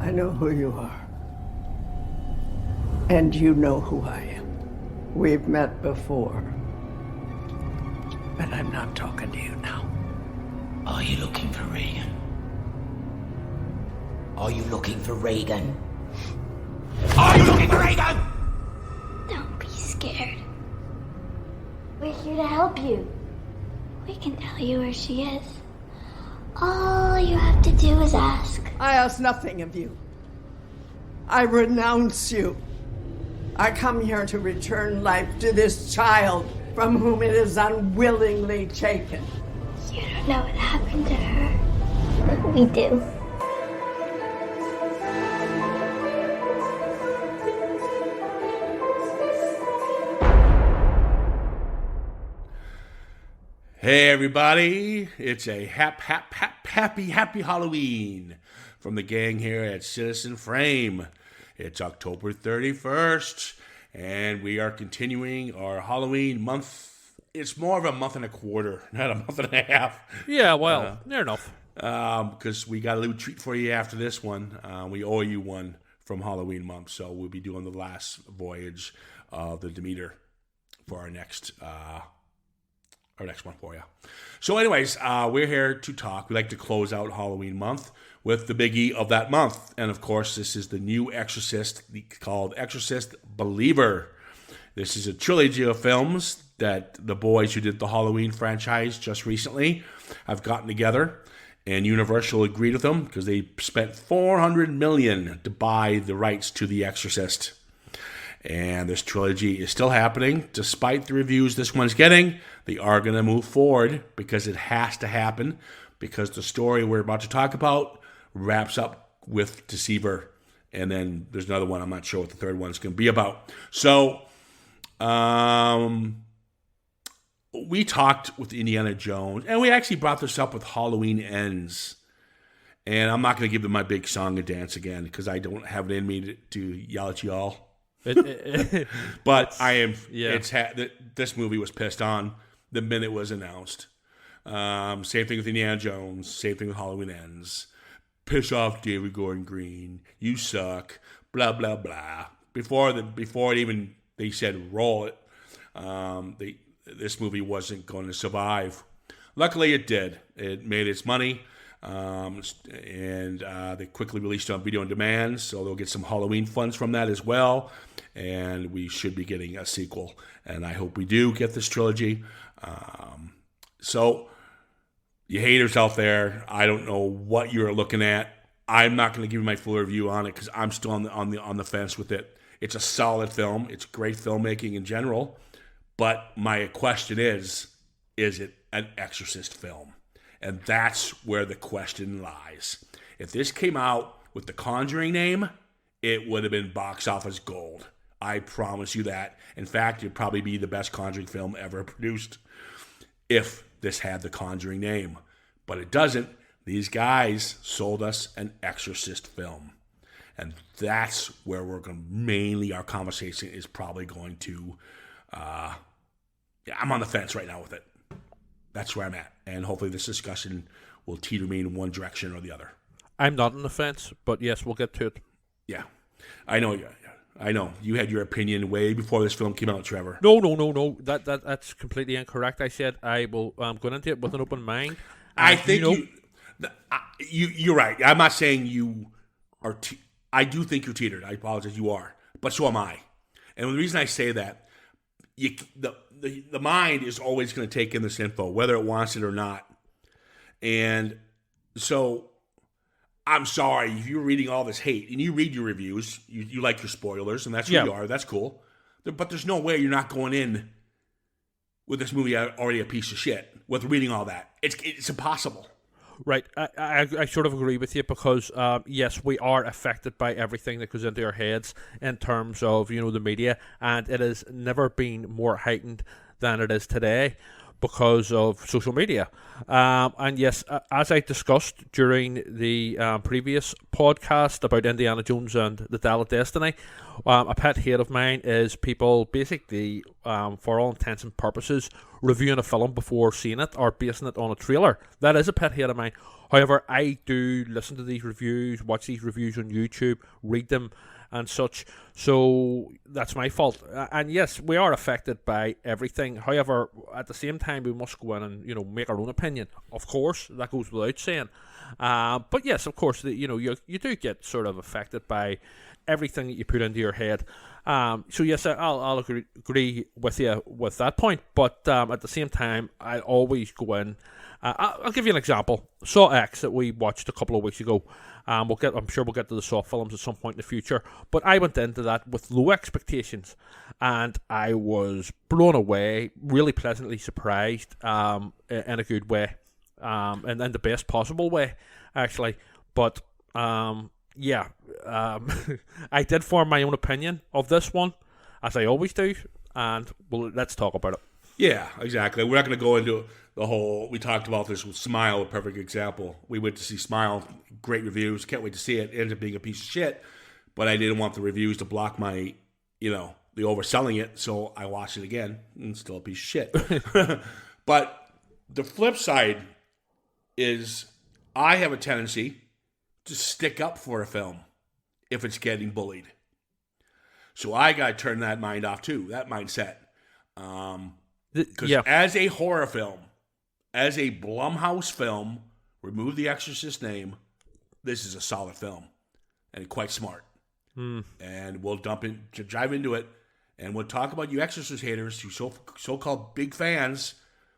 I know who you are. And you know who I am. We've met before. But I'm not talking to you now. Are you looking for Reagan? Are you looking for Reagan? Are you looking for Reagan? Don't be scared. We're here to help you. We can tell you where she is. All you have to do is ask. I ask nothing of you. I renounce you. I come here to return life to this child from whom it is unwillingly taken. You don't know what happened to her, but we do. Hey everybody, it's a happy Halloween from the gang here at Citizen Frame. It's October 31st, and we are continuing our Halloween month. It's more of a month and a quarter, not a month and a half. Yeah, well, near enough. Because we got a little treat for you after this one. We owe you one from Halloween month, so we'll be doing the last voyage of the Demeter for our next one for you. So anyways, we're here to talk. We like to close out Halloween month with the biggie of that month. And of course, this is the new Exorcist called Exorcist Believer. This is a trilogy of films that the boys who did the Halloween franchise just recently have gotten together. And Universal agreed with them because they spent $400 million to buy the rights to The Exorcist. And this trilogy is still happening. Despite the reviews this one's getting, they are going to move forward because it has to happen, because the story we're about to talk about wraps up with Deceiver. And then there's another one. I'm not sure what the third one's going to be about. So we talked with Indiana Jones, and we actually brought this up with Halloween Ends. And I'm not going to give them my big song and dance again because I don't have it in me to yell at y'all. But I am. Yeah. This movie was pissed on the minute it was announced. Same thing with Indiana Jones. Same thing with Halloween Ends. Piss off, David Gordon Green. You suck. Blah blah blah. Before it even they said roll it. This movie wasn't going to survive. Luckily, it did. It made its money. And they quickly released it on video on demand, so they'll get some Halloween funds from that as well. And we should be getting a sequel, and I hope we do get this trilogy. So, you haters out there, I don't know what you're looking at. I'm not going to give you my full review on it because I'm still on the fence with it. It's a solid film. It's great filmmaking in general, but my question is it an Exorcist film? And that's where the question lies. If this came out with the Conjuring name, it would have been box office gold. I promise you that. In fact, it'd probably be the best Conjuring film ever produced if this had the Conjuring name. But it doesn't. These guys sold us an Exorcist film. And that's where we're going to mainly, our conversation is probably going to, I'm on the fence right now with it. That's where I'm at. And hopefully this discussion will teeter me in one direction or the other. I'm not on the fence, but yes, we'll get to it. Yeah. I know. You had your opinion way before this film came out, Trevor. No. That's completely incorrect. I said I'm going into it with an open mind. I think you're right. I'm not saying you are. I do think you're teetered. I apologize. You are. But so am I. And the reason I say that, the mind is always going to take in this info, whether it wants it or not. And so I'm sorry if you're reading all this hate and you read your reviews, you like your spoilers, and that's who you are. That's cool. But there's no way you're not going in with this movie already a piece of shit with reading all that. It's impossible. Right. I sort of agree with you because, yes, we are affected by everything that goes into our heads in terms of, the media, and it has never been more heightened than it is today. because of social media. And yes, as I discussed during the previous podcast about Indiana Jones and the Dial of Destiny, a pet hate of mine is people basically, for all intents and purposes, reviewing a film before seeing it or basing it on a trailer. That is a pet hate of mine. However, I do listen to these reviews, watch these reviews on YouTube, read them and such. So that's my fault. And yes, we are affected by everything. However, at the same time, we must go in and make our own opinion. Of course, that goes without saying. But yes, of course, you do get sort of affected by everything that you put into your head. So yes, I'll agree with you with that point. But at the same time, I always go in. I'll give you an example. Saw X that we watched a couple of weeks ago. I'm sure we'll get to the Saw films at some point in the future. But I went into that with low expectations, and I was blown away, really pleasantly surprised, in a good way, and in the best possible way, actually. But I did form my own opinion of this one, as I always do, and let's talk about it. Yeah, exactly. We're not going to go into the whole. We talked about this with Smile, a perfect example. We went to see Smile, great reviews. Can't wait to see it. It ended up being a piece of shit, but I didn't want the reviews to block my, the overselling it. So I watched it again, and it's still a piece of shit. But the flip side is, I have a tendency to stick up for a film if it's getting bullied. So I got to turn that mind off too. That mindset. Because as a horror film, as a Blumhouse film, remove the Exorcist name, this is a solid film and quite smart. And we'll drive into it, and we'll talk about you Exorcist haters, you so-called big fans.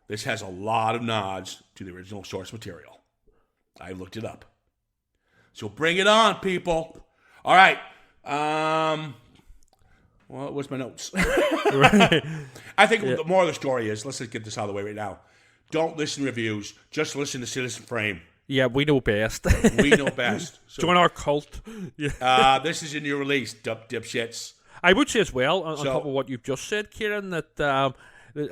This has a lot of nods to the original source material. I looked it up. So bring it on, people. All right. Well, what's my notes? I think the moral of the story is, let's just get this out of the way right now. Don't listen to reviews. Just listen to Citizen Frame. Yeah, we know best. We know best. So, join our cult. This is a new release, dipshits. I would say as well, on top of what you've just said, Ciaran, that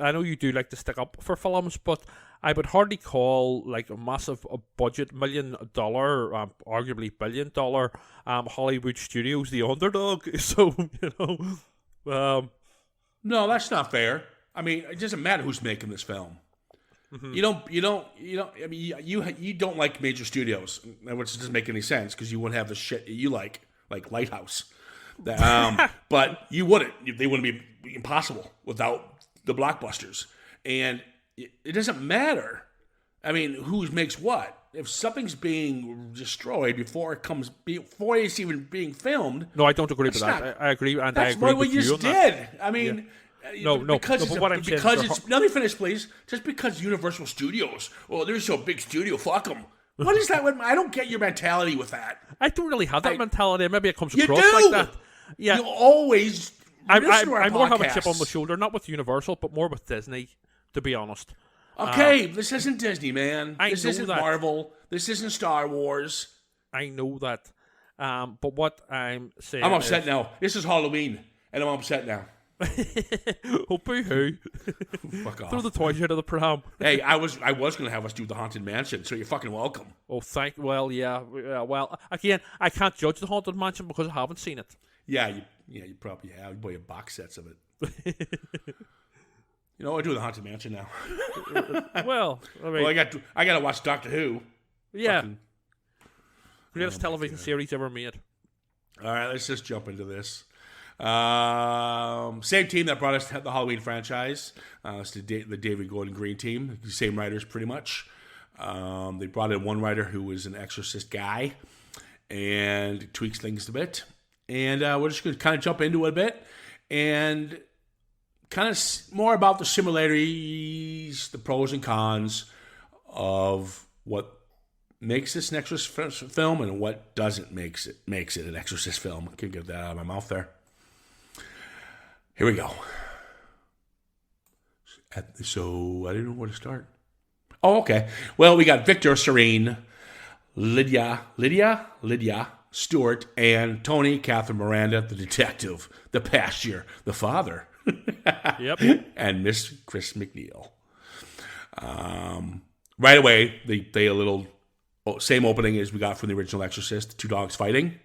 I know you do like to stick up for films, but I would hardly call like a massive budget $1 million, arguably $1 billion Hollywood studios the underdog. So no, that's not fair. I mean, it doesn't matter who's making this film. Mm-hmm. You don't. I mean, you don't like major studios, which doesn't make any sense because you wouldn't have the shit you like Lighthouse. But you wouldn't. They wouldn't be impossible without the blockbusters. And it doesn't matter. I mean, who makes what? If something's being destroyed before it's even being filmed. No, I don't agree with that. I agree, and I agree with you on that. That's what you just did. I mean, no. Because but what I'm saying is, let me finish, please. Just because Universal Studios, they're so big studio, fuck them. What is that? I don't get your mentality with that. I don't really have that mentality. Maybe it comes across like that. Yeah, you always. I more have a chip on my shoulder, not with Universal, but more with Disney. To be honest. Okay, this isn't Disney, man. This isn't that. Marvel. This isn't Star Wars. I know that. But what I'm saying I'm upset now. This is Halloween, and I'm upset now. Oh, boo-hoo. Fuck off. Throw the toys out of the pram. Hey, I was going to have us do the Haunted Mansion, so you're fucking welcome. Oh, well, again, I can't judge the Haunted Mansion because I haven't seen it. Yeah, you probably have. You buy box sets of it. I do the Haunted Mansion now. Well, I mean, I got to watch Doctor Who. Yeah. Greatest television series ever made. All right, let's just jump into this. Same team that brought us the Halloween franchise. It's the David Gordon Green team. Same writers, pretty much. They brought in one writer who was an Exorcist guy and tweaks things a bit. And we're just going to kind of jump into it a bit and kind of more about the similarities, the pros and cons of what makes this an Exorcist film and what doesn't makes it an Exorcist film. I can't get that out of my mouth there. Here we go. So I didn't know where to start. Oh, okay. Well, we got Victor, Serene, Lydia, Stewart, and Tony, Catherine Miranda, the detective, the pastor, the father. Yep. And Miss Chris McNeil. Right away, they play a little same opening as we got from the original Exorcist, two dogs fighting.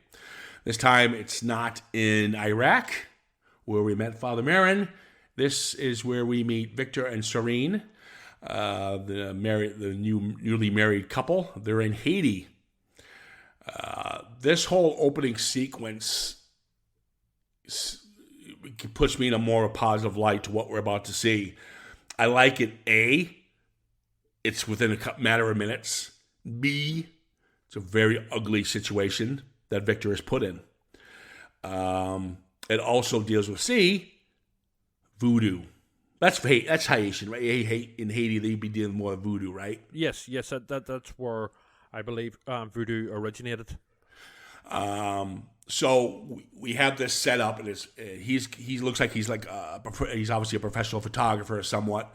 This time, it's not in Iraq, where we met Father Marin. This is where we meet Victor and Ciaran, the newly married couple. They're in Haiti. This whole opening sequence puts me in a more positive light to what we're about to see. I like it. A, it's within a matter of minutes. B, it's a very ugly situation that Victor is put in. It also deals with C, voodoo. That's Haitian, right? In Haiti, they'd be dealing more with voodoo, right? Yes, that's where I believe voodoo originated. So we have this set up, and he looks like he's he's obviously a professional photographer somewhat,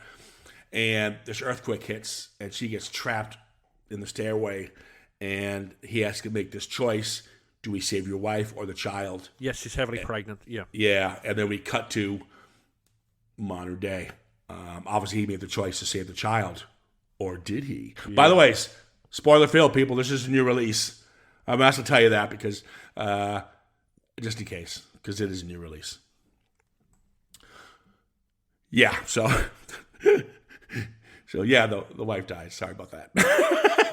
and this earthquake hits, and she gets trapped in the stairway, and he has to make this choice: do we save your wife or the child? Yes, she's heavily pregnant. Yeah, yeah, and then we cut to modern day. Obviously, he made the choice to save the child, or did he? Yeah. By the way, spoiler filled, people. This is a new release. I'm going to have to tell you that because, just in case, because it is a new release. Yeah, so yeah, the wife dies. Sorry about that.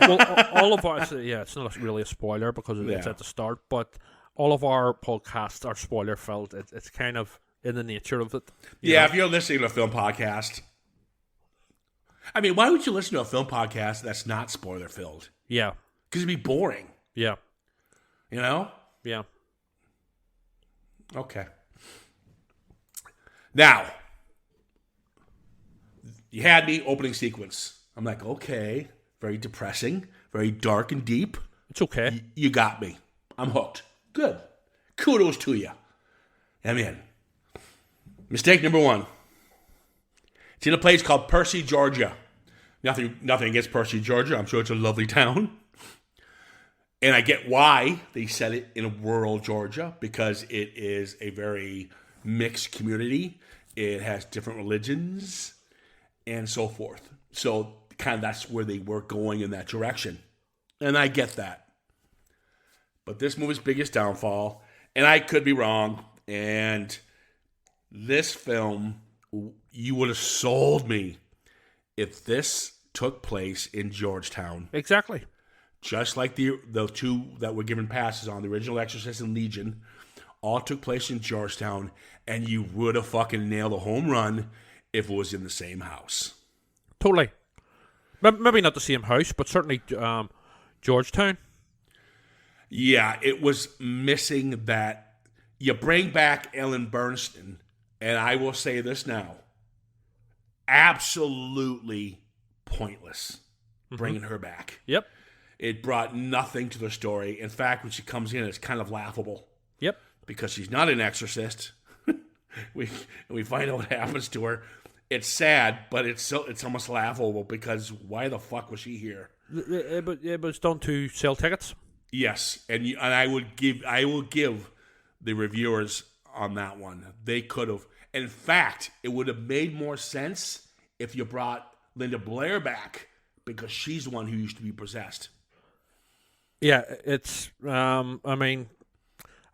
Well, all of our, it's not really a spoiler because it's at the start, but all of our podcasts are spoiler filled. It's kind of in the nature of it. You know? If you're listening to a film podcast, I mean, why would you listen to a film podcast that's not spoiler filled? Yeah. Because it'd be boring. Yeah. You know? Yeah. Okay. Now, you had me opening sequence. I'm like, okay, very depressing, very dark and deep. It's okay. You got me. I'm hooked. Good. Kudos to you. I'm in. Mistake number one. It's in a place called Percy, Georgia. Nothing against Percy, Georgia. I'm sure it's a lovely town. And I get why they set it in rural Georgia, because it is a very mixed community. It has different religions and so forth. So kind of that's where they were going in that direction. And I get that. But this movie's biggest downfall, and I could be wrong, and this film, you would have sold me if this took place in Georgetown. Exactly. Just like the two that were given passes on, the original Exorcist and Legion, all took place in Georgetown, and you would have fucking nailed a home run if it was in the same house. Totally. Maybe not the same house, but certainly Georgetown. Yeah, it was missing that. You bring back Ellen Burstyn, and I will say this now, absolutely pointless bringing her back. Yep. It brought nothing to the story. In fact, when she comes in, it's kind of laughable. Yep. Because she's not an exorcist. we find out what happens to her. It's sad, but it's almost laughable because why the fuck was she here? It was done to sell tickets. Yes, and I will give the reviewers on that one. They could have. In fact, it would have made more sense if you brought Linda Blair back, because she's the one who used to be possessed. Yeah, it's. I mean,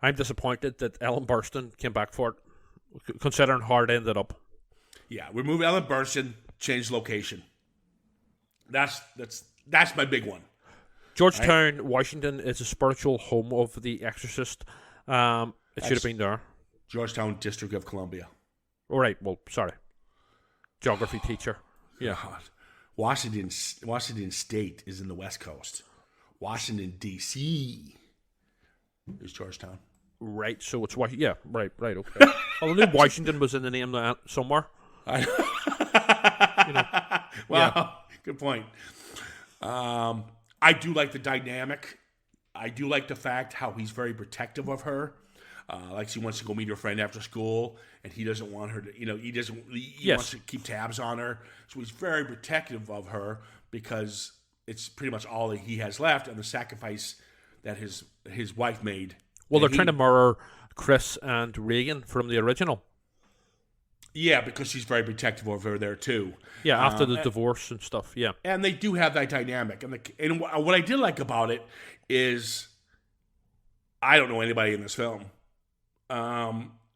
I'm disappointed that Ellen Burstyn came back for it, considering how it ended up. Yeah, remove Ellen Burstyn, change location. That's my big one. Georgetown, right? Washington is a spiritual home of the Exorcist. It should have been there. Georgetown, District of Columbia. All right. Well, sorry. Geography teacher. Yeah. God. Washington State is in the West Coast. Washington, D.C. is Georgetown. Right, so it's Washington. Yeah, right, okay. I knew Washington was in the name somewhere. Well, good point. I do like the dynamic. I do like the fact how he's very protective of her. Like she wants to go meet her friend after school, and he doesn't want her to, he wants to keep tabs on her. So he's very protective of her because it's pretty much all that he has left, and the sacrifice that his wife made. Well, they're trying to mirror Chris and Regan from the original. Yeah, because she's very protective of her there too. Yeah, after the divorce and stuff. Yeah, and they do have that dynamic. And what I did like about it is, I don't know anybody in this film.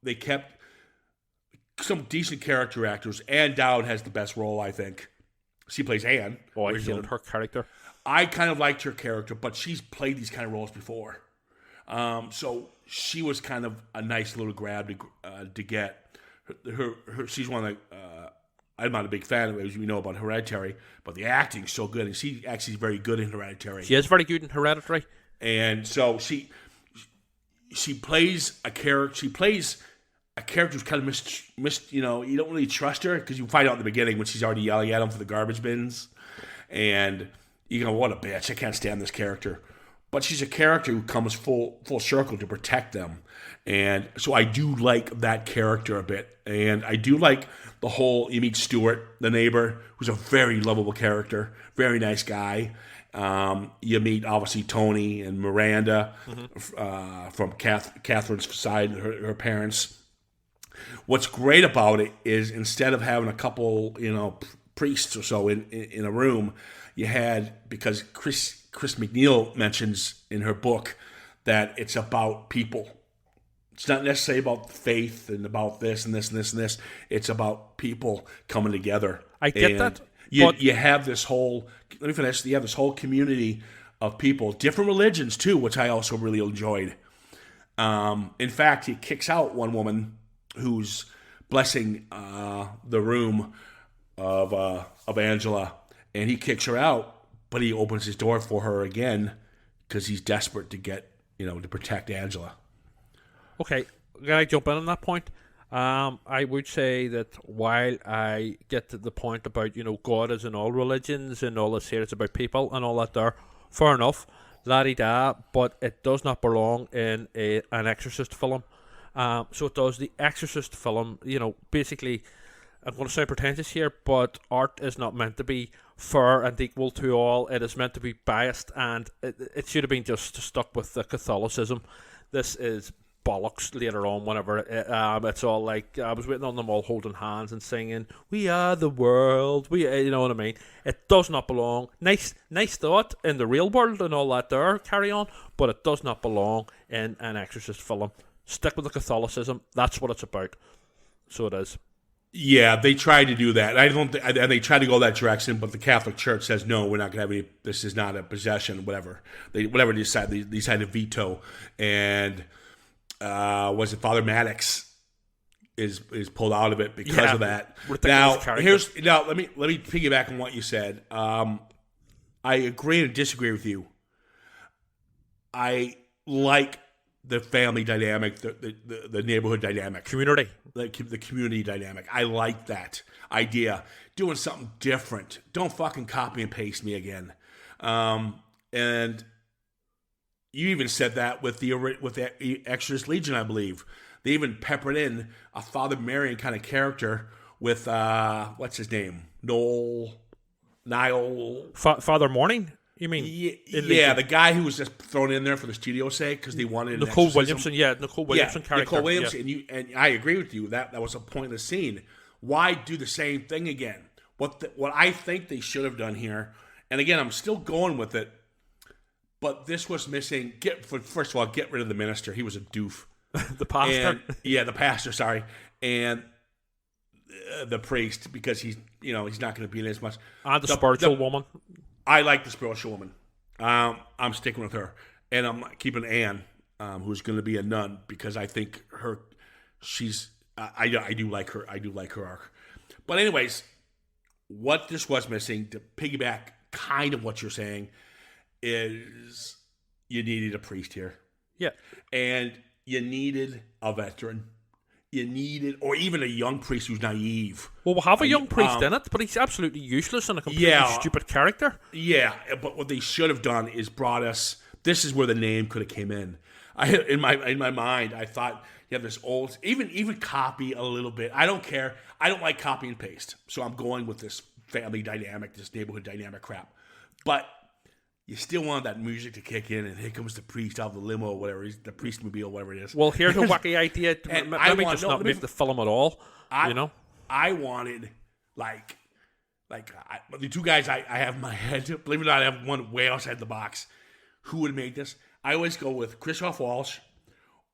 They kept some decent character actors. Ann Dowd has the best role, I think. She plays Anne. Oh, I hated her character. I kind of liked her character, but she's played these kind of roles before. So she was kind of a nice little grab to get. She's one of the, I'm not a big fan of it, as you know, about Hereditary, but the acting's so good, and she actually is very good in Hereditary. She is very good in Hereditary. And so she plays a character. She plays a character who's kind of you don't really trust her, because you find out in the beginning when she's already yelling at him for the garbage bins, and you go, what a bitch, I can't stand this character. But she's a character who comes full circle to protect them. And so I do like that character a bit. And I do like the whole, you meet Stuart, the neighbor, who's a very lovable character, very nice guy. You meet, obviously, Tony and Miranda from Catherine's side, her parents. What's great about it is, instead of having a couple, priests or so in a room, you had, because Chris McNeil mentions in her book that it's about people. It's not necessarily about faith and about this and this and this and this. It's about people coming together. I get that. You have this whole, let me finish, you have this whole community of people, different religions too, which I also really enjoyed. In fact, he kicks out one woman who's blessing the room of Angela, and he kicks her out. But he opens his door for her again because he's desperate to get, to protect Angela. Okay, can I jump in on that point? I would say that while I get to the point about, God is in all religions and all this here, it's about people and all that there, fair enough, la-di-da, but it does not belong in an Exorcist film. So it does. The Exorcist film, basically, I'm going to sound pretentious here, but art is not meant to be fair and equal to all. It is meant to be biased, and it should have been just stuck with the Catholicism. This is bollocks later on, whenever it's all like, I was waiting on them all holding hands and singing, "We are the world," you know what I mean? It does not belong. Nice thought in the real world and all that there, carry on, but it does not belong in an Exorcist film. Stick with the Catholicism. That's what it's about. So it is. Yeah, they tried to do that. And they tried to go that direction, but the Catholic Church says no. We're not going to have any. This is not a possession. Whatever they decide, they decided to veto. And was it Father Maddox is pulled out of it because of that. Now let me piggyback on what you said. I agree and disagree with you. I like the family dynamic, the neighborhood dynamic, community, the community dynamic. I like that idea. Doing something different. Don't fucking copy and paste me again. And you even said that with the Exorcist Legion, I believe. They even peppered in a Father Marion kind of character with what's his name, Niall. Father Morning. You mean? Yeah, the guy who was just thrown in there for the studio's sake because they wanted Nicole Williamson. Yeah, Nicole Williamson character. Nicole Williamson, and I agree with you. That was a pointless scene. Why do the same thing again? What I think they should have done here, and again, I'm still going with it, but this was missing. First of all, get rid of the minister. He was a doof. The pastor. The pastor. Sorry, and the priest, because he's not going to be in as much. And the spiritual woman. I like the spiritual woman. I'm sticking with her, and I'm keeping Anne, who's going to be a nun, because I think I do like her. I do like her arc. But anyways, what this was missing, to piggyback kind of what you're saying, is you needed a priest here. Yeah, and you needed a veteran. You needed, or even a young priest who's naive. Well, we'll have a young priest in it, but he's absolutely useless and a completely stupid character. Yeah, but what they should have done is brought us. This is where the name could have came in. In my mind, I thought you have this old, even copy a little bit. I don't care. I don't like copy and paste, so I'm going with this family dynamic, this neighborhood dynamic crap. But you still want that music to kick in, and here comes the priest out of the limo, or whatever, the priest mobile, whatever it is. Well, here's a wacky idea. Let me just not make the film at all, you know? I wanted the two guys I have in my head. Believe it or not, I have one way outside the box. Who would make this? I always go with Christoph Waltz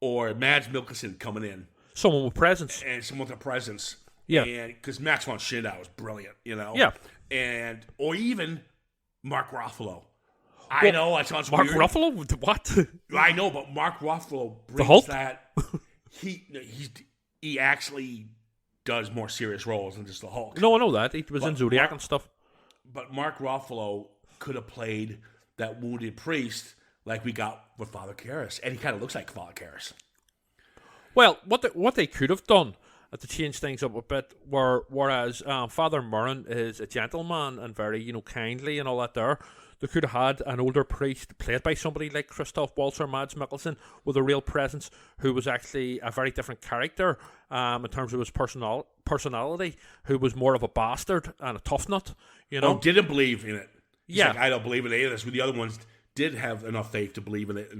or Mads Mikkelsen coming in. Someone with presence. And someone with a presence. Yeah. And because Max von Sydow was brilliant, Yeah. Or even Mark Ruffalo. I know it sounds Mark weird. Ruffalo? What? I know, but Mark Ruffalo The brings Hulk? that. He actually does more serious roles than just the Hulk. No, I know that. He was in Zodiac and stuff. But Mark Ruffalo could have played that wounded priest like we got with Father Karras, and he kind of looks like Father Karras. Well, what they could have done to change things up a bit, whereas Father Murren is a gentleman and very kindly and all that there, they could have had an older priest played by somebody like Christoph Waltz or Mads Mikkelsen with a real presence, who was actually a very different character in terms of his personality, who was more of a bastard and a tough nut. Oh, didn't believe in it. He's Yeah. like, I don't believe in any of this. The other ones did have enough faith to believe in it,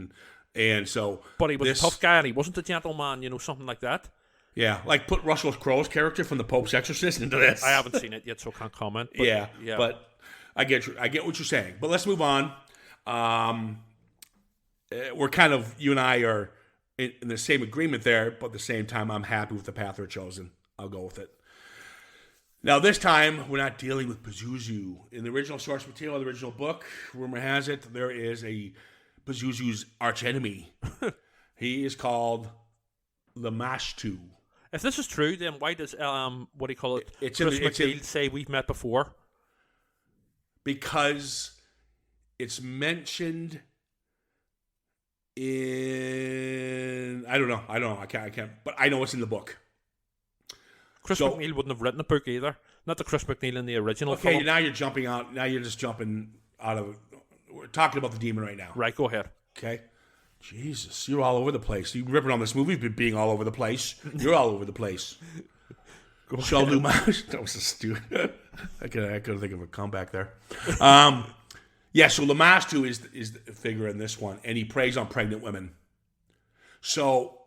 and so. But he was a tough guy, and he wasn't a gentleman, something like that. Yeah, like put Russell Crowe's character from the Pope's Exorcist into this. I haven't seen it yet, so can't comment. But, yeah, but I get what you're saying. But let's move on. We're kind of, you and I are in the same agreement there, but at the same time, I'm happy with the path we're chosen. I'll go with it. Now, this time, we're not dealing with Pazuzu. In the original source material, the original book, rumor has it, there is a Pazuzu's archenemy. He is called Lamashtu. If this is true, then why does what do you call it? It's Chris in the- it's McNeil in- say we've met before? Because it's mentioned in I don't know. I can't. But I know it's in the book. Chris McNeil wouldn't have written a book either. Not the Chris McNeil in the original Okay, film. now you're jumping out. Now you're just jumping out of. We're talking about the demon right now. Right, go ahead. Okay. Jesus, you're all over the place. You're ripping on this movie, but being all over the place. You're all over the place. So Lumash, that was a stupid. I couldn't think of a comeback there. Yeah, so Lamashtu is the figure in this one, and he preys on pregnant women. So,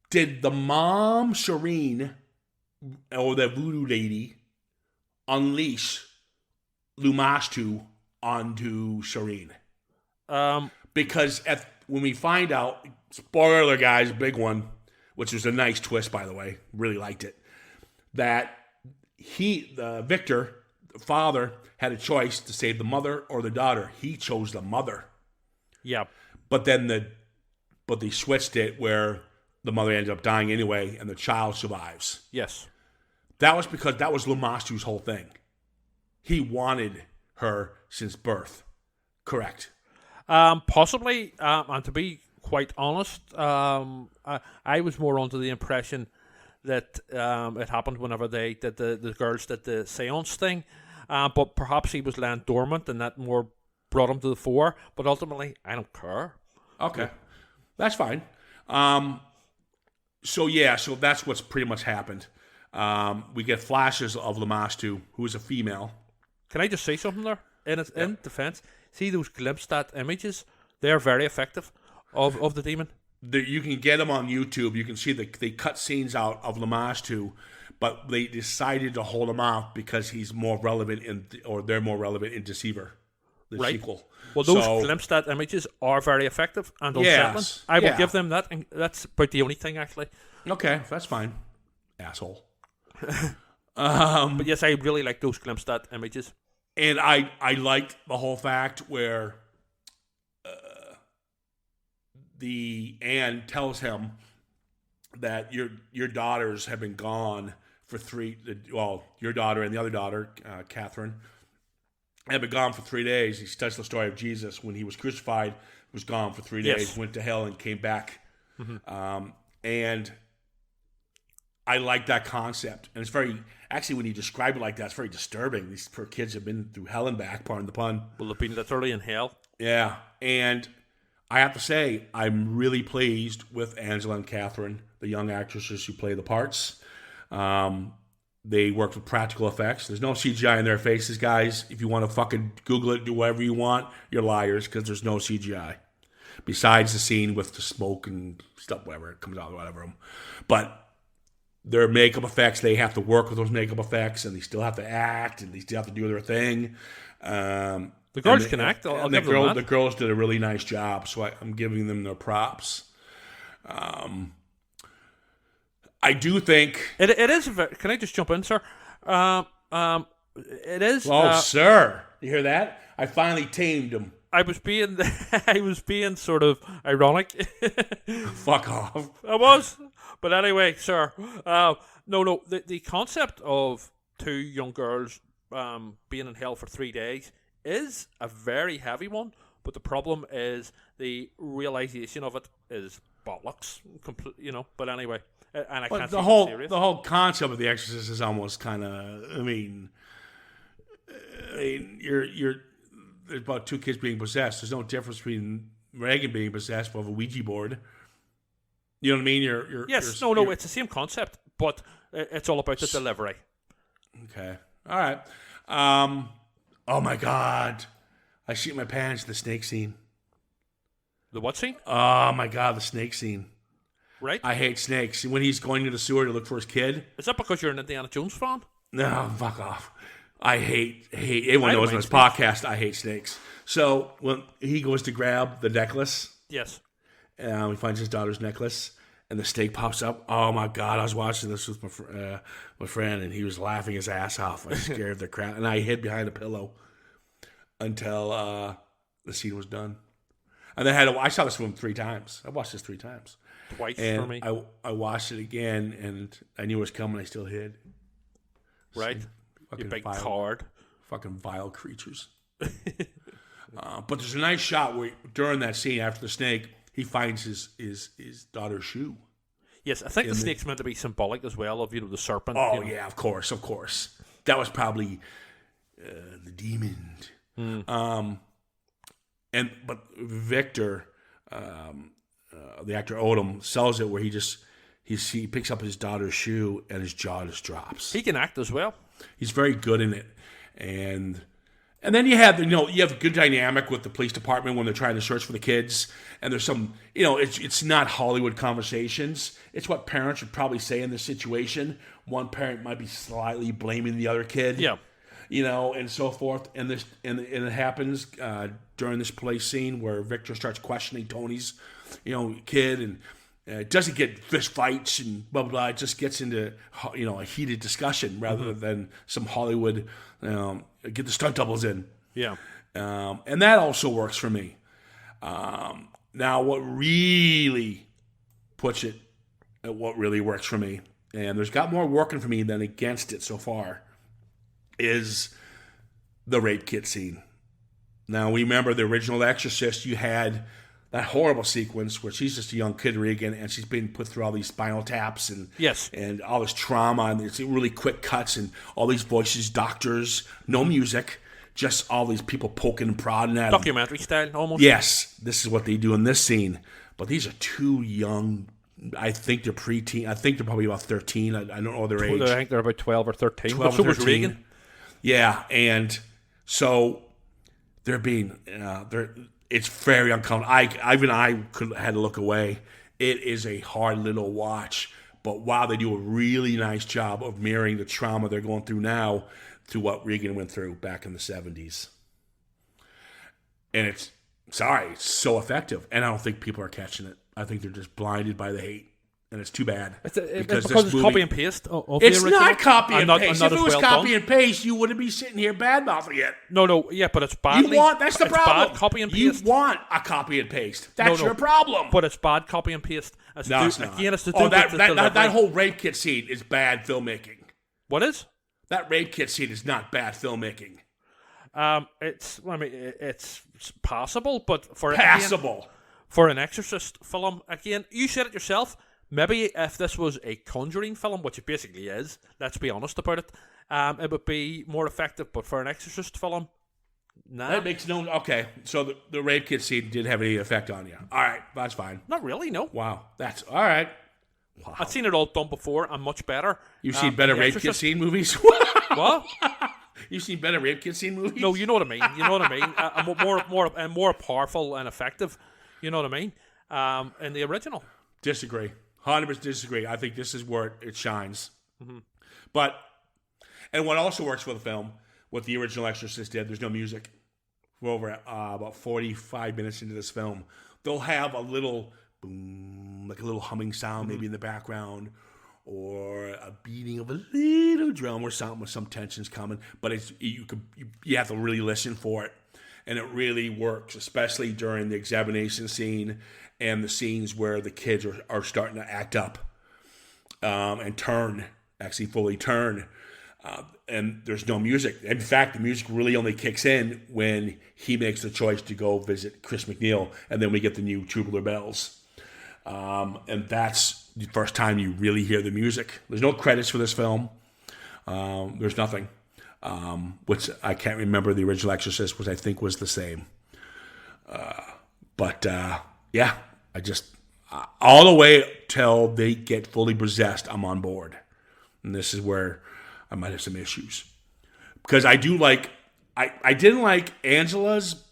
did the mom Ciaran or the voodoo lady unleash Lamashtu onto Ciaran? Because when we find out, spoiler guys, big one, which was a nice twist, by the way, really liked it, that Victor, the father, had a choice to save the mother or the daughter. He chose the mother. Yeah. But they switched it where the mother ended up dying anyway, and the child survives. Yes. That was because that was Lamashtu's whole thing. He wanted her since birth. Correct. Possibly, and to be quite honest, I was more under the impression that it happened whenever they did the girls did the seance thing, but perhaps he was laying dormant and that more brought him to the fore. But ultimately, I don't care. Okay, that's fine. So that's what's pretty much happened. We get flashes of Lamashtu, who is a female. Can I just say something there? In defense, see those glimpsed at images? They're very effective of the demon. You can get them on YouTube. You can see they cut scenes out of Lamashtu, but they decided to hold him off because he's more relevant they're more relevant in Deceiver, the sequel. Well, those glimpsed at images are very effective and unsettling. Yes, I will give them that, and that's about the only thing actually. Okay, that's fine, asshole. But yes, I really like those glimpsed at images. And I liked the whole fact where the Anne tells him that your daughters have been gone for your daughter and the other daughter, Catherine, have been gone for 3 days. He tells the story of Jesus when he was crucified, was gone for 3 days, went to hell and came back. Mm-hmm. And I like that concept. And it's very, actually, when you describe it like that, it's very disturbing. These poor kids have been through hell and back, pardon the pun. Well, they've been literally in hell. Yeah. And I have to say, I'm really pleased with Angela and Catherine, the young actresses who play the parts. They worked with practical effects. There's no CGI in their faces, guys. If you want to fucking Google it, do whatever you want, you're liars, because there's no CGI. Besides the scene with the smoke and stuff, whatever, it comes out, whatever. But their makeup effects. They have to work with those makeup effects, and they still have to act, and they still have to do their thing. The girls can act. I'll give them that. The girls did a really nice job, so I'm giving them their props. I do think it is. Can I just jump in, sir? It is. Oh, sir, you hear that? I finally tamed him. I was being sort of ironic. Fuck off. I was, but anyway, sir. No. The concept of two young girls being in hell for 3 days is a very heavy one. But the problem is the realization of it is bollocks. But anyway, and I can't. The whole concept of The Exorcist is almost kind of. I mean, you're. There's about two kids being possessed. There's no difference between Reagan being possessed with a Ouija board. You know what I mean? It's the same concept, but it's all about the delivery. Okay. All right. Oh my God. I shit my pants, the snake scene. The what scene? Oh my God, the snake scene. Right. I hate snakes. When he's going to the sewer to look for his kid. Is that because you're an Indiana Jones fan? No, fuck off. I hate. Everyone knows on this podcast I hate snakes. So when he goes to grab the necklace, yes, he finds his daughter's necklace, and the snake pops up. Oh my God! I was watching this with my friend, and he was laughing his ass off. I scared the crap, and I hid behind a pillow until the scene was done. And then I saw this film 3 times. I watched this 3 times. Twice and for me. I watched it again, and I knew it was coming. I still hid. Right. You big card. Fucking vile creatures. But there's a nice shot where during that scene after the snake, he finds his daughter's shoe. Yes, I think the snake's meant to be symbolic as well of the serpent. Oh yeah, of course. That was probably the demon. But Victor, the actor Odom, sells it where he picks up his daughter's shoe and his jaw just drops. He can act as well. He's very good in it, and then you have a good dynamic with the police department when they're trying to search for the kids, and there's some it's not Hollywood conversations. It's what parents would probably say in this situation. One parent might be slightly blaming the other kid, and so forth. And it happens during this police scene where Victor starts questioning Tony's kid and. It doesn't get fist fights and blah, blah, blah. It just gets into, a heated discussion rather than some Hollywood, get the stunt doubles in. Yeah. And that also works for me. Now, what really works for me, and there's got more working for me than against it so far, is the rape kit scene. Now, we remember the original Exorcist, you had that horrible sequence where she's just a young kid, Regan, and she's being put through all these spinal taps and all this trauma, and it's really quick cuts and all these voices, doctors, no music, just all these people poking and prodding at documentary style, almost. Yes, this is what they do in this scene. But these are 2 young. I think they're preteen. I think they're probably about 13. I don't know their age. I think they're about 12 or 13. 12 so or 13. Was Regan. Yeah, and so they're being it's very uncomfortable. I had to look away. It is a hard little watch. But wow, they do a really nice job of mirroring the trauma they're going through now to what Regan went through back in the 70s. And it's so effective. And I don't think people are catching it. I think they're just blinded by the hate. And it's too bad. Because it's copy and paste of the original? It's not copy and paste. If it was copy and paste, you wouldn't be sitting here bad-mouthing it. No, yeah, but it's badly... That's the problem. Bad copy and paste. You want a copy and paste. That's your problem. But it's bad copy and paste. It's not. Again, it's that whole rape kit scene is bad filmmaking. What is? That rape kit scene is not bad filmmaking. It's passable, but for an Exorcist film, again, you said it yourself. Maybe if this was a Conjuring film, which it basically is, let's be honest about it, it would be more effective. But for an Exorcist film, nah. That makes no... Okay, so the rape kit scene didn't have any effect on you. All right, that's fine. Not really, no. Wow, that's... All right. Wow. I've seen it all done before and much better. You've seen better rape kit scene movies? What? You've seen better rape kit scene movies? No, you know what I mean. More powerful and effective. You know what I mean? In the original. Disagree. 100% disagree. I think this is where it shines. But, and what also works for the film, what the original Exorcist did, there's no music. We're over about 45 minutes into this film. They'll have a little boom, like a little humming sound maybe in the background, or a beating of a little drum or something with some tensions coming. But you have to really listen for it. And it really works, especially during the examination scene and the scenes where the kids are starting to act up and fully turn. And there's no music. In fact, the music really only kicks in when he makes the choice to go visit Chris McNeil, and then we get the new Tubular Bells. And that's the first time you really hear the music. There's no credits for this film. There's nothing. Which I can't remember the original Exorcist, which I think was the same. But I just, all the way till they get fully possessed, I'm on board. And this is where I might have some issues. Because I do like, I didn't like Angela's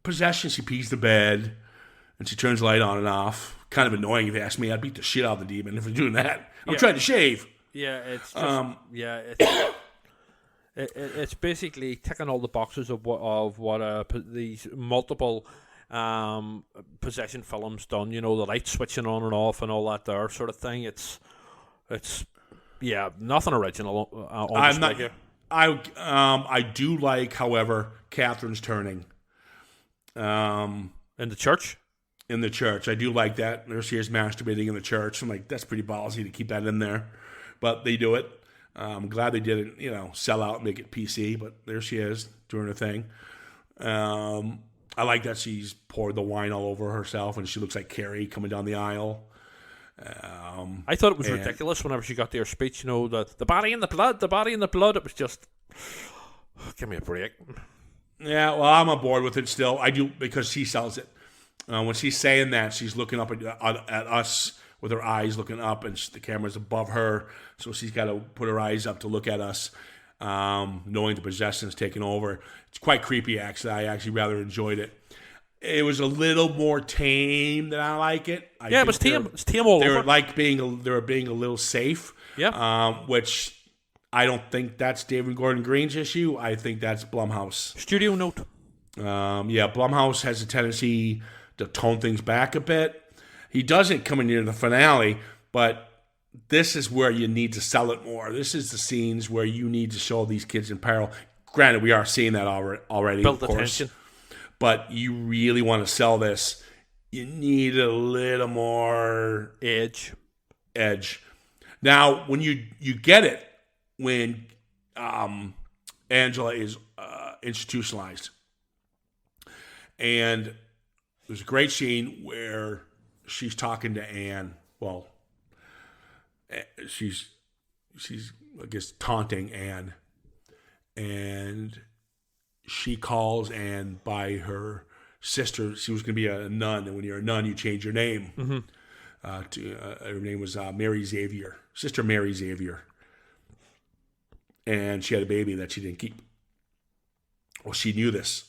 possession. She pees the bed and she turns the light on and off. Kind of annoying if you ask me. I'd beat the shit out of the demon if I'm doing that. I'm trying to shave. Yeah, it's just, it's basically ticking all the boxes of what these multiple possession films done. You know, the light switching on and off and all that there sort of thing. It's nothing original. I'm not. I do like, however, Catherine's turning. In the church. In the church, I do like that. There she is masturbating in the church. I'm like, that's pretty ballsy to keep that in there, but they do it. I'm glad they didn't, sell out and make it PC, but there she is doing her thing. I like that she's poured the wine all over herself and she looks like Carrie coming down the aisle. I thought it was ridiculous whenever she got to her speech, that the body and the blood, it was just, give me a break. Yeah, well, I'm on board with it still. I do, because she sells it. When she's saying that, she's looking up at us with her eyes looking up, and the camera's above her, so she's got to put her eyes up to look at us, knowing the possession's taken over. It's quite creepy, actually. I actually rather enjoyed it. It was a little more tame than I like it. It was tame. It's tame all over. They were being a little safe. Yeah. Which I don't think that's David Gordon Green's issue. I think that's Blumhouse. Studio note. Blumhouse has a tendency to tone things back a bit. He doesn't coming near the finale, but this is where you need to sell it more. This is the scenes where you need to show these kids in peril. Granted, we are seeing that already, build of the course. tension. But you really want to sell this. You need a little more edge. Now, when you get it, when Angela is institutionalized, and there's a great scene where she's talking to Anne. Well, she's I guess taunting Anne, and she calls Anne by her sister. She was going to be a nun, and when you're a nun, you change your name. Mm-hmm. Her name was Mary Xavier, Sister Mary Xavier, and she had a baby that she didn't keep. Well, she knew this,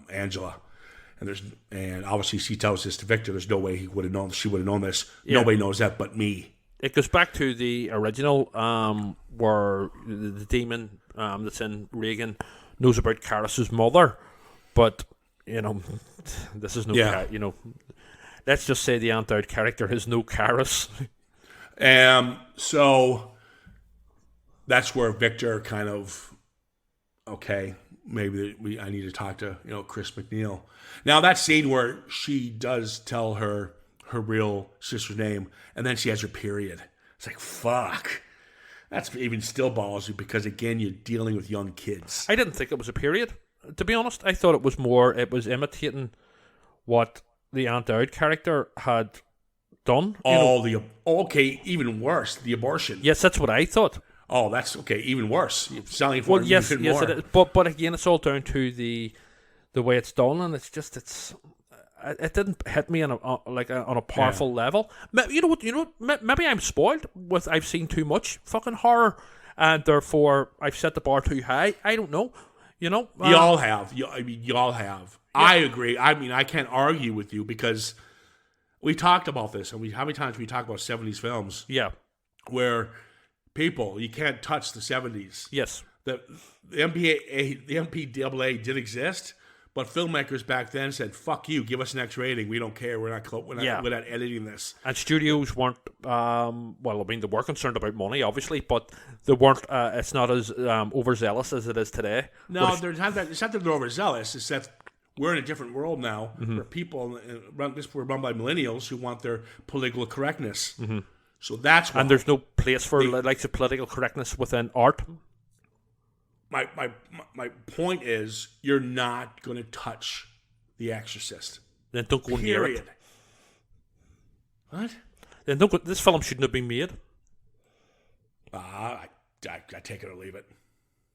Angela. And obviously she tells this to Victor. There's no way he would have known. She would have known this. Yeah. Nobody knows that but me. It goes back to the original, where the demon that's in Reagan knows about Karis's mother, but this is no. Let's just say the Aunt-Out character has no Karis. So that's where Victor kind of maybe I need to talk to Chris McNeil. Now that scene where she does tell her real sister's name, and then she has her period. It's like, fuck. That's even still ballsy, because again, you're dealing with young kids. I didn't think it was a period, to be honest. I thought it was imitating what the Aunt-Out character had done. Even worse, the abortion. Yes, that's what I thought. Oh, that's okay. Even worse. You're selling for it yes, even more. It is. But again, it's all down to the way it's done, and it didn't hit me on a powerful level. You know what? Maybe I'm spoiled with I've seen too much fucking horror, and therefore I've set the bar too high. I don't know. You all have. You all have. Yeah. I agree. I mean, I can't argue with you because, we talked about this, and how many times we talk about 70s films Yeah. where people, you can't touch the 70s. Yes. The MPAA did exist, but filmmakers back then said, "Fuck you, give us an X rating. We don't care. We're not editing this." And studios weren't. They were concerned about money, obviously, but they weren't. It's not as overzealous as it is today. No, it's not that they're overzealous. It's that we're in a different world now, where people, we're run by millennials who want their political correctness. So that's why. And there's no place for likes of political correctness within art. My point is, you're not going to touch The Exorcist. Then don't go near it. Period. What? Then don't go. This film shouldn't have been made. I take it or leave it.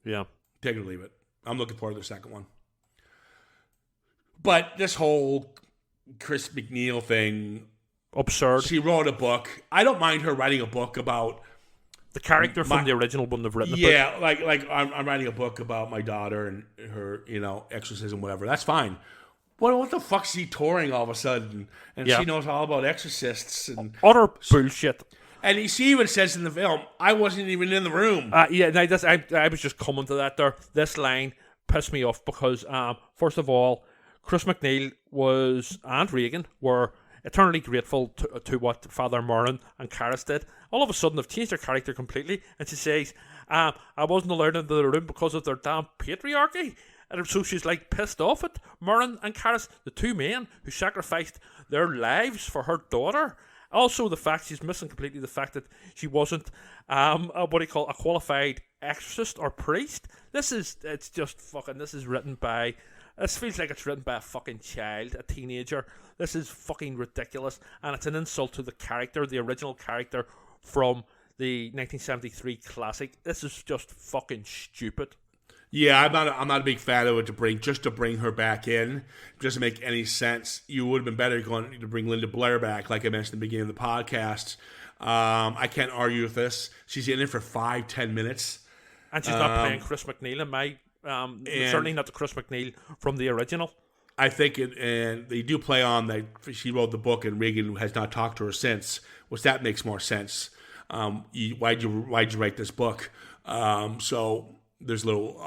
Yeah. Take it or leave it. I'm looking forward to the second one. But this whole Chris McNeil thing, Absurd. she wrote a book. I don't mind her writing a book about The character from the original wouldn't have written the book. Yeah, like I'm writing a book about my daughter and her, exorcism, whatever. That's fine. What the fuck's he touring all of a sudden? And she knows all about exorcists and utter bullshit. And she even says in the film, "I wasn't even in the room." I was just coming to that there. This line pissed me off because, first of all, Chris McNeil and Reagan were eternally grateful to what Father Moran and Karis did. All of a sudden, they've changed their character completely, and she says, "I wasn't allowed into the room because of their damn patriarchy." And so she's like pissed off at Moran and Karis, the two men who sacrificed their lives for her daughter. Also, the fact she's missing completely the fact that she wasn't a qualified exorcist or priest. This feels like it's written by a fucking child, a teenager. This is fucking ridiculous, and it's an insult to the original character from the 1973 classic. This is just fucking stupid. Yeah, I'm not a big fan of it to bring her back in. It doesn't make any sense. You would have been better going to bring Linda Blair back, like I mentioned at the beginning of the podcast. I can't argue with this. She's in it for 5-10 minutes. And she's not playing Chris McNeil in my... certainly not the Chris McNeil from the original. I think and they do play on that she wrote the book and Reagan has not talked to her since, which that makes more sense. Why'd you write this book? So there's a little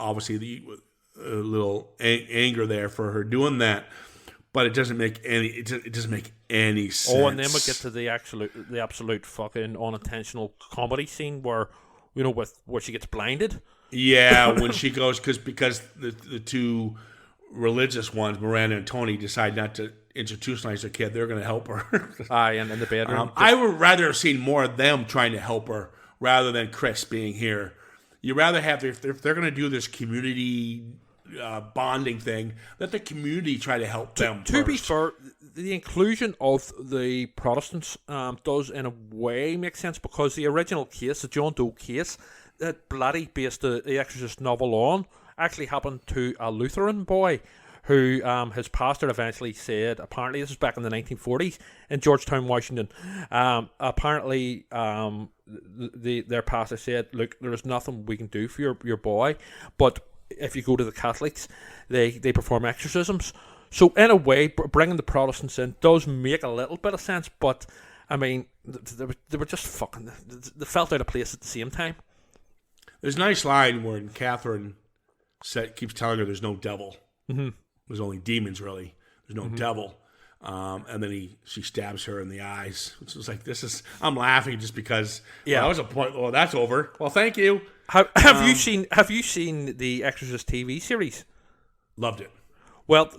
anger there for her doing that, but it doesn't make any sense. Oh, and then we get to the absolute fucking unintentional comedy scene where she gets blinded. Yeah, when she goes because the two religious ones, Miranda and Tony, decide not to institutionalize their kid. Going to help her. Aye, and in the bedroom. I would rather have seen more of them trying to help her rather than Chris being here. You rather have if they're going to do this community bonding thing, let the community try to help them. To be fair, the inclusion of the Protestants does in a way make sense because the original case, the John Doe case, that bloody based the Exorcist novel on, actually happened to a Lutheran boy who his pastor eventually said, apparently this was back in the 1940s in Georgetown, Washington, apparently their pastor said, look, there is nothing we can do for your boy, but if you go to the Catholics, they perform exorcisms. So in a way, bringing the Protestants in does make a little bit of sense, but I mean, they were just fucking, they felt out of place at the same time. There's a nice line where Catherine keeps telling her there's no devil. Mm-hmm. There's only demons, really. There's no devil. And then she stabs her in the eyes. Which was like, I'm laughing just because that was a point. Well, that's over. Well, thank you. Have you seen the Exorcist TV series? Loved it. Well,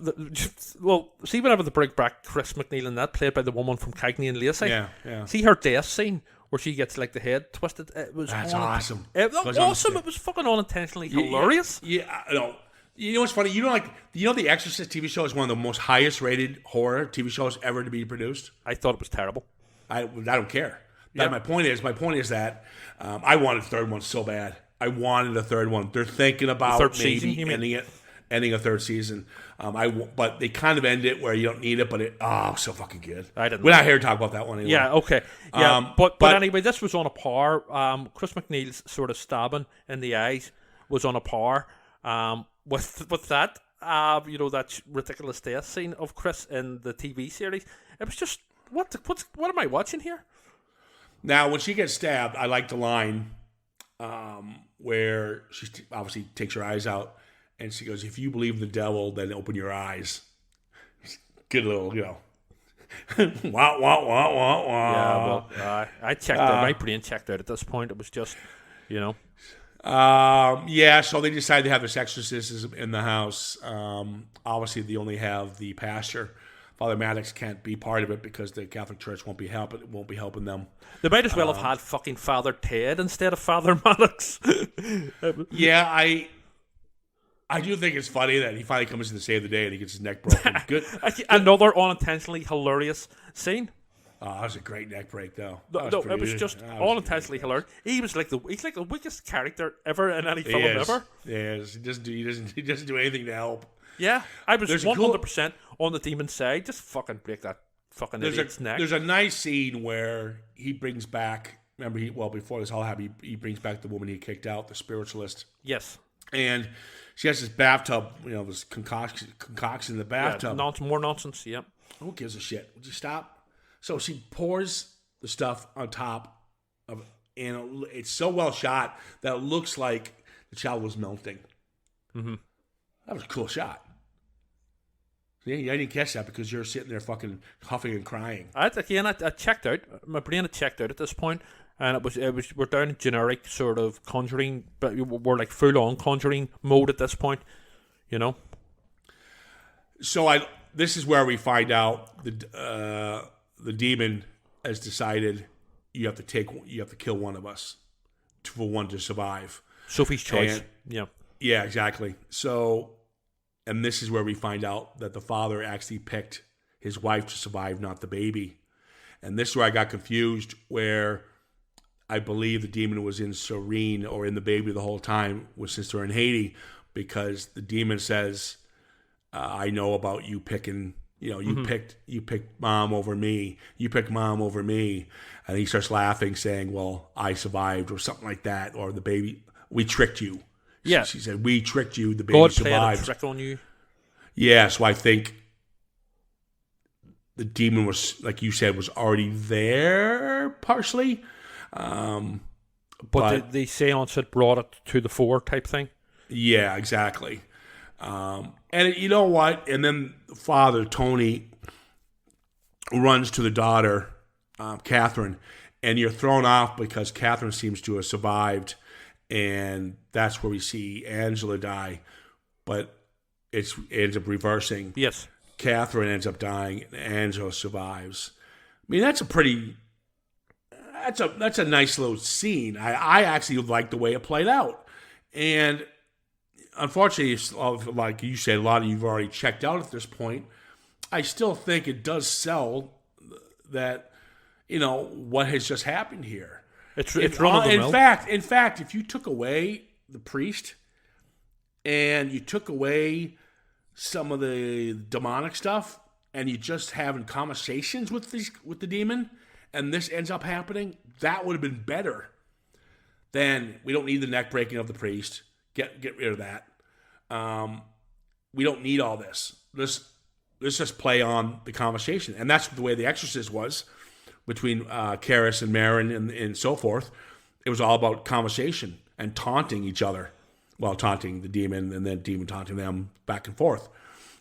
see whenever they bring back Chris McNeil and that, played by the woman from Cagney and Lacey. Yeah. See her death scene where she gets like the head twisted. That's awesome. It was awesome. It was fucking unintentionally hilarious. Yeah, no. You know what's funny? The Exorcist TV show is one of the most highest rated horror TV shows ever to be produced. I thought it was terrible. I don't care. My point is that I wanted a third one so bad. I wanted a third one. They're thinking about maybe ending a third season. But they kind of end it where you don't need it, but so fucking good. We're not here to talk about that one anymore. Yeah, okay. Yeah, but anyway, this was on a par. Chris McNeil's sort of stabbing in the eyes was on a par with that. That ridiculous death scene of Chris in the TV series. It was just what am I watching here? Now, when she gets stabbed, I like the line where she obviously takes her eyes out, and she goes, "If you believe in the devil, then open your eyes." Good little, wow, wow, wow, wow, wow. Yeah, well, I checked out. My brain checked out at this point. It was just, Yeah, so they decided to have this exorcism in the house. Obviously, they only have the pastor. Father Maddox can't be part of it because the Catholic Church won't be helping them. They might as well have had fucking Father Ted instead of Father Maddox. Yeah, I do think it's funny that he finally comes in to save the day and he gets his neck broken. Good. Another unintentionally hilarious scene. Oh, that was a great neck break, though. No, it was just unintentionally hilarious. He's like the weakest character ever in any film ever. Yes, he doesn't do anything to help. Yeah, I was 100% on the demon's side. Just fucking break that fucking idiot's neck. There's a nice scene where he brings back. Remember, before this all happened, he brings back the woman he kicked out, the spiritualist. Yes, and she has this bathtub, this concoction in the bathtub. Yeah, more nonsense. Yep. Who gives a shit? Would you stop? So she pours the stuff on top of it, and it's so well shot that it looks like the child was melting. Mm-hmm. That was a cool shot. Yeah, I didn't catch that because you're sitting there fucking huffing and crying. I checked out. My brain had checked out at this point, and we're down in generic sort of Conjuring, but we're like full on Conjuring mode at this point, So this is where we find out the demon has decided you have to kill one of us for one to survive. Sophie's choice. Yeah, exactly. So, and this is where we find out that the father actually picked his wife to survive, not the baby. And this is where I got confused, where I believe the demon was in Ciaran or in the baby the whole time, since they're in Haiti, because the demon says, I know about you picking, you picked mom over me. You picked mom over me. And he starts laughing, saying, well, I survived, or something like that, or the baby, we tricked you. Yeah. She said, we tricked you, the baby God survived. played a trick on you. Yeah, so I think the demon was, like you said, was already there, partially. But the seance had brought it to the fore type thing. Yeah, exactly. And you know what? And then the father, Tony, runs to the daughter, Catherine, and you're thrown off because Catherine seems to have survived, and that's where we see Angela die. But it ends up reversing. Yes. Catherine ends up dying, and Angela survives. I mean, that's a nice little scene. I actually like the way it played out. And unfortunately, like you said, a lot of you have already checked out at this point. I still think it does sell that, what has just happened here. It's run of the mill. In fact, if you took away the priest and you took away some of the demonic stuff and you just having conversations with the demon, and this ends up happening, that would have been better. Then we don't need the neck breaking of the priest. Get rid of that. We don't need all this. Let's just play on the conversation. And that's the way The Exorcist was between Karis and Marin and so forth. It was all about conversation and taunting each other. Well, taunting the demon and then demon taunting them back and forth.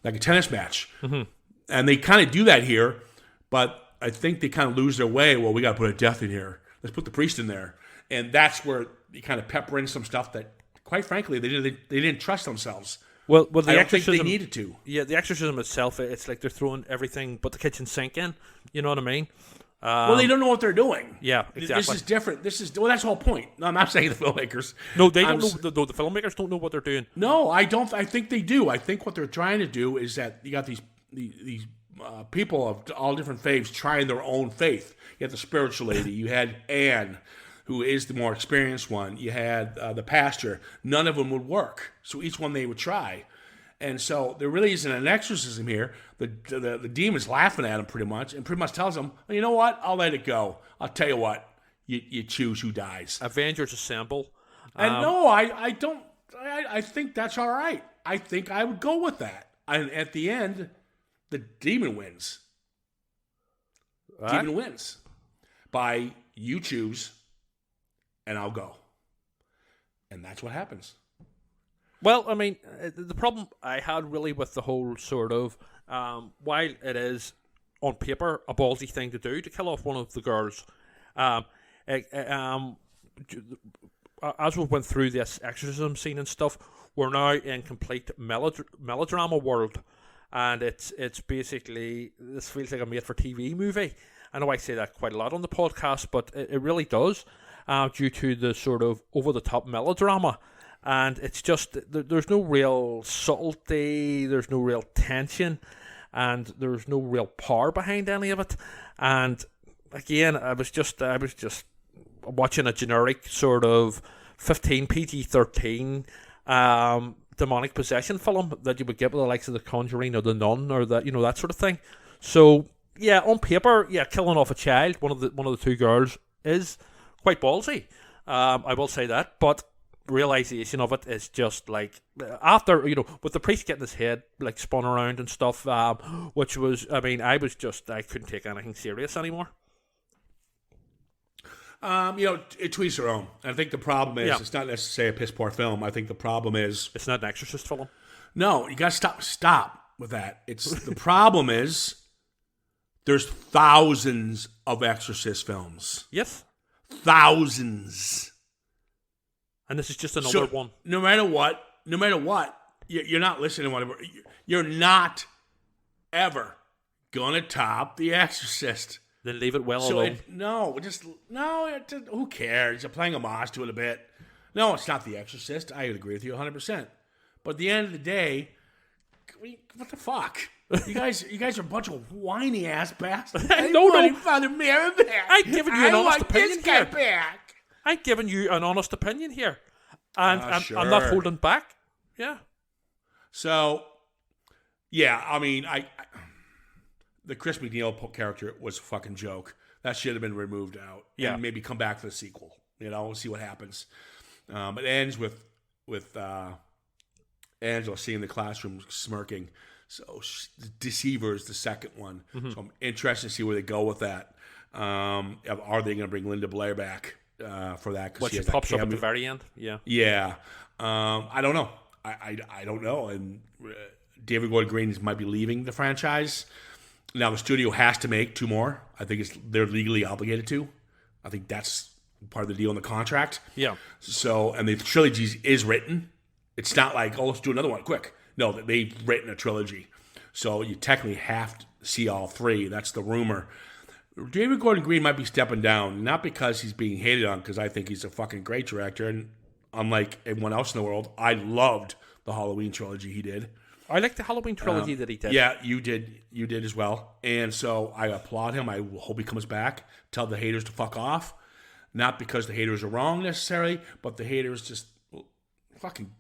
Like a tennis match. Mm-hmm. And they kind of do that here, but I think they kind of lose their way. Well, we got to put a death in here. Let's put the priest in there. And that's where you kind of pepper in some stuff that, quite frankly, they didn't trust themselves. Well, the I don't exorcism, think they needed to. Yeah, the exorcism itself, it's like they're throwing everything but the kitchen sink in. You know what I mean? Well, they don't know what they're doing. Yeah, exactly. This is different. That's the whole point. No, I'm not saying the filmmakers. No, they don't know. The filmmakers don't know what they're doing. No, I don't. I think they do. I think what they're trying to do is that you got these people of all different faiths trying their own faith. You had the spiritual lady. You had Anne, who is the more experienced one. You had the pastor. None of them would work. So each one they would try. And so there really isn't an exorcism here. The demon's laughing at him pretty much and pretty much tells him, well, you know what? I'll let it go. I'll tell you what. You choose who dies. Avengers assemble. And no, I don't. I think that's all right. I think I would go with that. And at the end, the demon wins. demon wins by you choose, and I'll go. And that's what happens. Well, I mean, the problem I had really with the whole sort of, while it is on paper a ballsy thing to do to kill off one of the girls, as we went through this exorcism scene and stuff, we're now in complete melodrama world, and it's basically, this feels like a made-for-TV movie. I know I say that quite a lot on the podcast, but it really does, due to the sort of over-the-top melodrama. And it's just, there's no real subtlety, there's no real tension, and there's no real power behind any of it. And again, I was just watching a generic sort of 15 PG-13 demonic possession film that you would get with the likes of The Conjuring or The Nun or that, that sort of thing. So yeah, on paper, killing off a child, one of the two girls, is quite ballsy. I will say that, but realization of it is just like, after, with the priest getting his head like spun around and stuff, which was, I couldn't take anything serious anymore. To each their own. I think the problem is it's not necessarily a piss poor film. I think the problem is it's not an Exorcist film. No, you got to stop with that. It's the problem is there's thousands of Exorcist films. Yes, thousands. And this is just another one. No matter what, you're not listening to whatever. You're not ever gonna top The Exorcist. Then leave it well alone. Who cares? You're playing homage to it a bit. No, it's not The Exorcist. I would agree with you 100%. But at the end of the day, what the fuck? You guys are a bunch of whiny ass bastards. No. Father Mary back. I've given you an honest opinion this guy here. Back. I've given you an honest opinion here, and Sure. I'm not holding back. Yeah. So, the Chris McNeil character was a fucking joke. That should have been removed out. Yeah. And maybe come back for the sequel. We'll see what happens. It ends with Angela seeing the classroom smirking. So, Deceiver is the second one. Mm-hmm. So I'm interested to see where they go with that. Are they going to bring Linda Blair back for that? She pops up at the very end. Yeah. Yeah. I don't know. I don't know. And David Gordon Green might be leaving the franchise. Now the studio has to make 2 more. I think they're legally obligated to. I think that's part of the deal in the contract. Yeah. So, and the trilogy is written. It's not like, let's do another one quick. No, they've written a trilogy. So you technically have to see all 3. That's the rumor. David Gordon Green might be stepping down, not because he's being hated on, because I think he's a fucking great director. And unlike everyone else in the world, I loved the Halloween trilogy he did. I like the Halloween trilogy that he did. Yeah, you did as well. And so I applaud him. I hope he comes back. Tell the haters to fuck off. Not because the haters are wrong necessarily, but the haters just fucking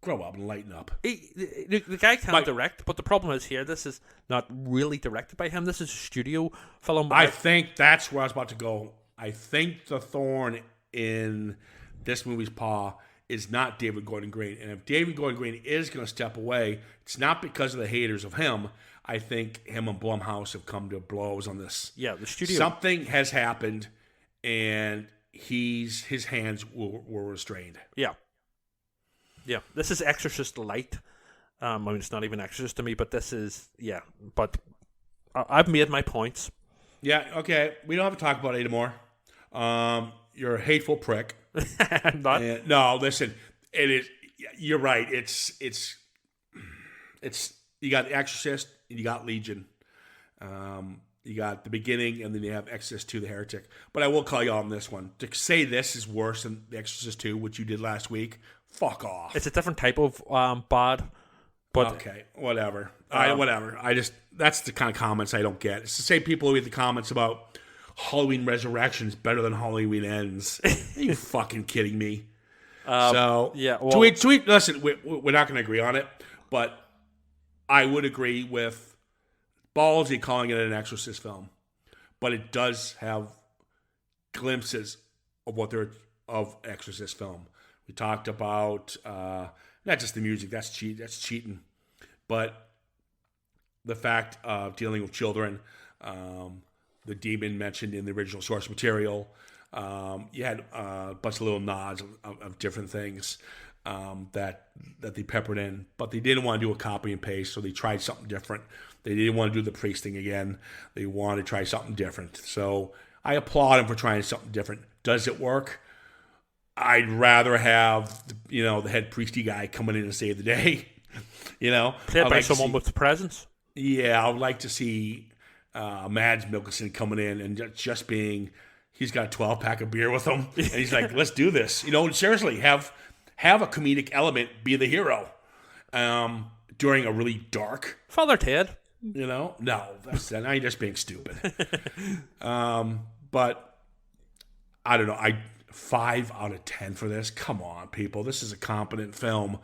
grow up and lighten up. The guy can't direct, but the problem is here, this is not really directed by him. This is a studio film. I think that's where I was about to go. I think the thorn in this movie's paw is not David Gordon Green. And if David Gordon Green is going to step away, it's not because of the haters of him. I think him and Blumhouse have come to blows on this. Yeah, the studio. Something has happened, and his hands were restrained. Yeah. Yeah, this is Exorcist Light. It's not even Exorcist to me, but this is, But I've made my points. Yeah, okay. We don't have to talk about it anymore. You're a hateful prick. I'm not. No, listen. It is. You're right. It's. You got The Exorcist and you got Legion. You got The Beginning, and then you have Exorcist 2, The Heretic. But I will call you on this one. To say this is worse than The Exorcist 2, which you did last week, fuck off. It's a different type of bad. But okay, whatever. Whatever. That's the kind of comments I don't get. It's the same people who read the comments about Halloween Resurrections better than Halloween Ends. Are you fucking kidding me? Tweet. Listen, we're not going to agree on it, but I would agree with ballsy calling it an Exorcist film, but it does have glimpses of Exorcist film. We talked about not just the music, that's cheating, but the fact of dealing with children, the demon mentioned in the original source material. You had a bunch of little nods of different things that they peppered in, but they didn't want to do a copy and paste, so they tried something different. They didn't want to do the priest thing again. They wanted to try something different. So I applaud them for trying something different. Does it work? I'd rather have the head priesty guy coming in and save the day. Played by someone with the presence. Yeah, I would like to see Mads Mikkelsen coming in and just being. He's got a 12-pack of beer with him, and he's like, "Let's do this." Seriously, have a comedic element be the hero during a really dark. Father Ted. No, now you're just being stupid. But I don't know. 5 out of 10 for this. Come on, people. This is a competent film.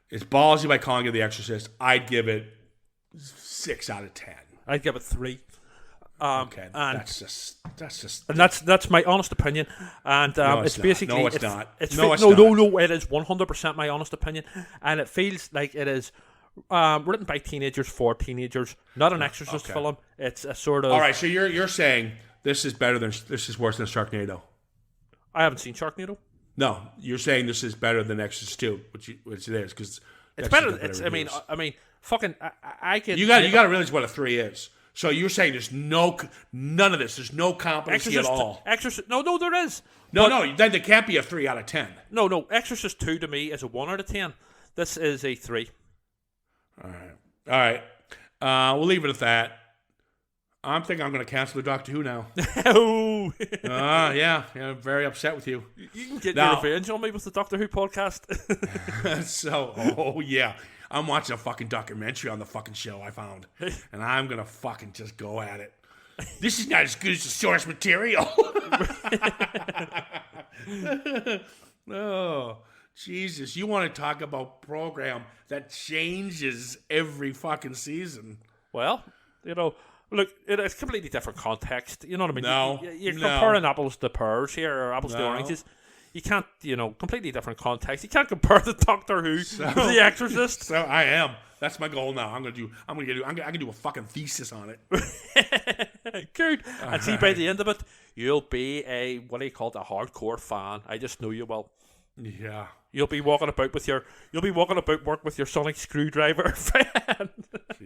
It's ballsy by calling it The Exorcist. I'd give it 6 out of 10. I'd give it 3. Okay, that's just. And that's my honest opinion. And it's basically. No, it's not. No, it is 100% my honest opinion. And it feels like it is written by teenagers for teenagers, not an Exorcist film. It's a sort of. All right, so you're saying this is worse than Sharknado. I haven't seen Sharknado. No, you're saying this is better than Exorcist 2, which it is because it's better. I mean, fucking. I can. You got to realize what a 3 is. So you're saying there's none of this. There's no competency at all. Exorcist. No, there is. No. Then there can't be a 3 out of 10. No. Exorcist 2 to me is a 1 out of 10. This is a 3. All right. We'll leave it at that. I'm thinking I'm going to cancel the Doctor Who now. Oh. Yeah. I'm very upset with you. You can get your revenge on me with the Doctor Who podcast. Yeah. I'm watching a fucking documentary on the fucking show I found. And I'm going to fucking just go at it. This is not as good as the source material. Oh, Jesus. You want to talk about program that changes every fucking season. Well, look, it's a completely different context. You know what I mean? No. You're comparing apples to pears here, or apples to oranges. You can't, completely different context. You can't compare the Doctor Who to The Exorcist. So I am. That's my goal now. I'm gonna do a fucking thesis on it. Good. And see, by the end of it, you'll be a hardcore fan. I just know you will. Yeah. You'll be walking about work with your sonic screwdriver fan.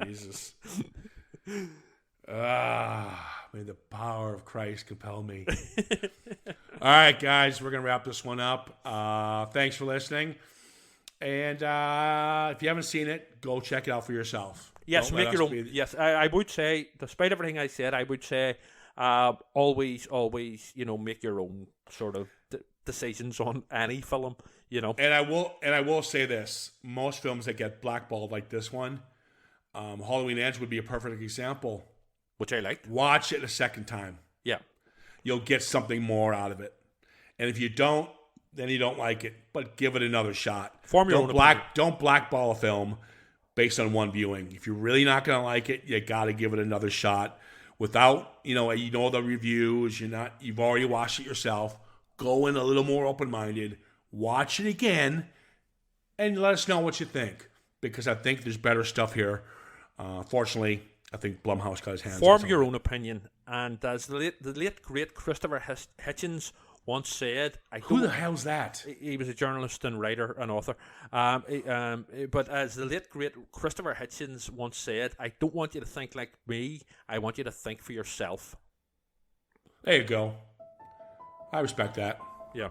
Jesus. May the power of Christ compel me. All right, guys, we're going to wrap this one up. Thanks for listening. And if you haven't seen it, go check it out for yourself. Yes, make your own. Yes, I would say, despite everything I said, I would say always, make your own sort of decisions on any film, And I will say this. Most films that get blackballed like this one, Halloween Ends would be a perfect example. Which I liked. Watch it a second time. Yeah. You'll get something more out of it. And if you don't, then you don't like it. But give it another shot. Form your own opinion. Don't blackball a film based on one viewing. If you're really not going to like it, you got to give it another shot. Without, the reviews, you've already watched it yourself. Go in a little more open-minded. Watch it again. And let us know what you think. Because I think there's better stuff here. Fortunately, I think Blumhouse got his hands on Form your own opinion. And as the late great Christopher Hitchens once said... Who the hell's that? He was a journalist and writer and author. But as the late great Christopher Hitchens once said, I don't want you to think like me. I want you to think for yourself. There you go. I respect that. Yeah.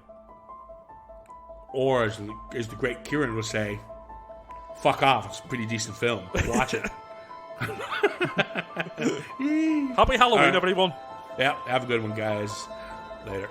Or as the great Ciaran would say, fuck off. It's a pretty decent film. Watch it. Happy Halloween, everyone. Yeah, have a good one, guys. Later.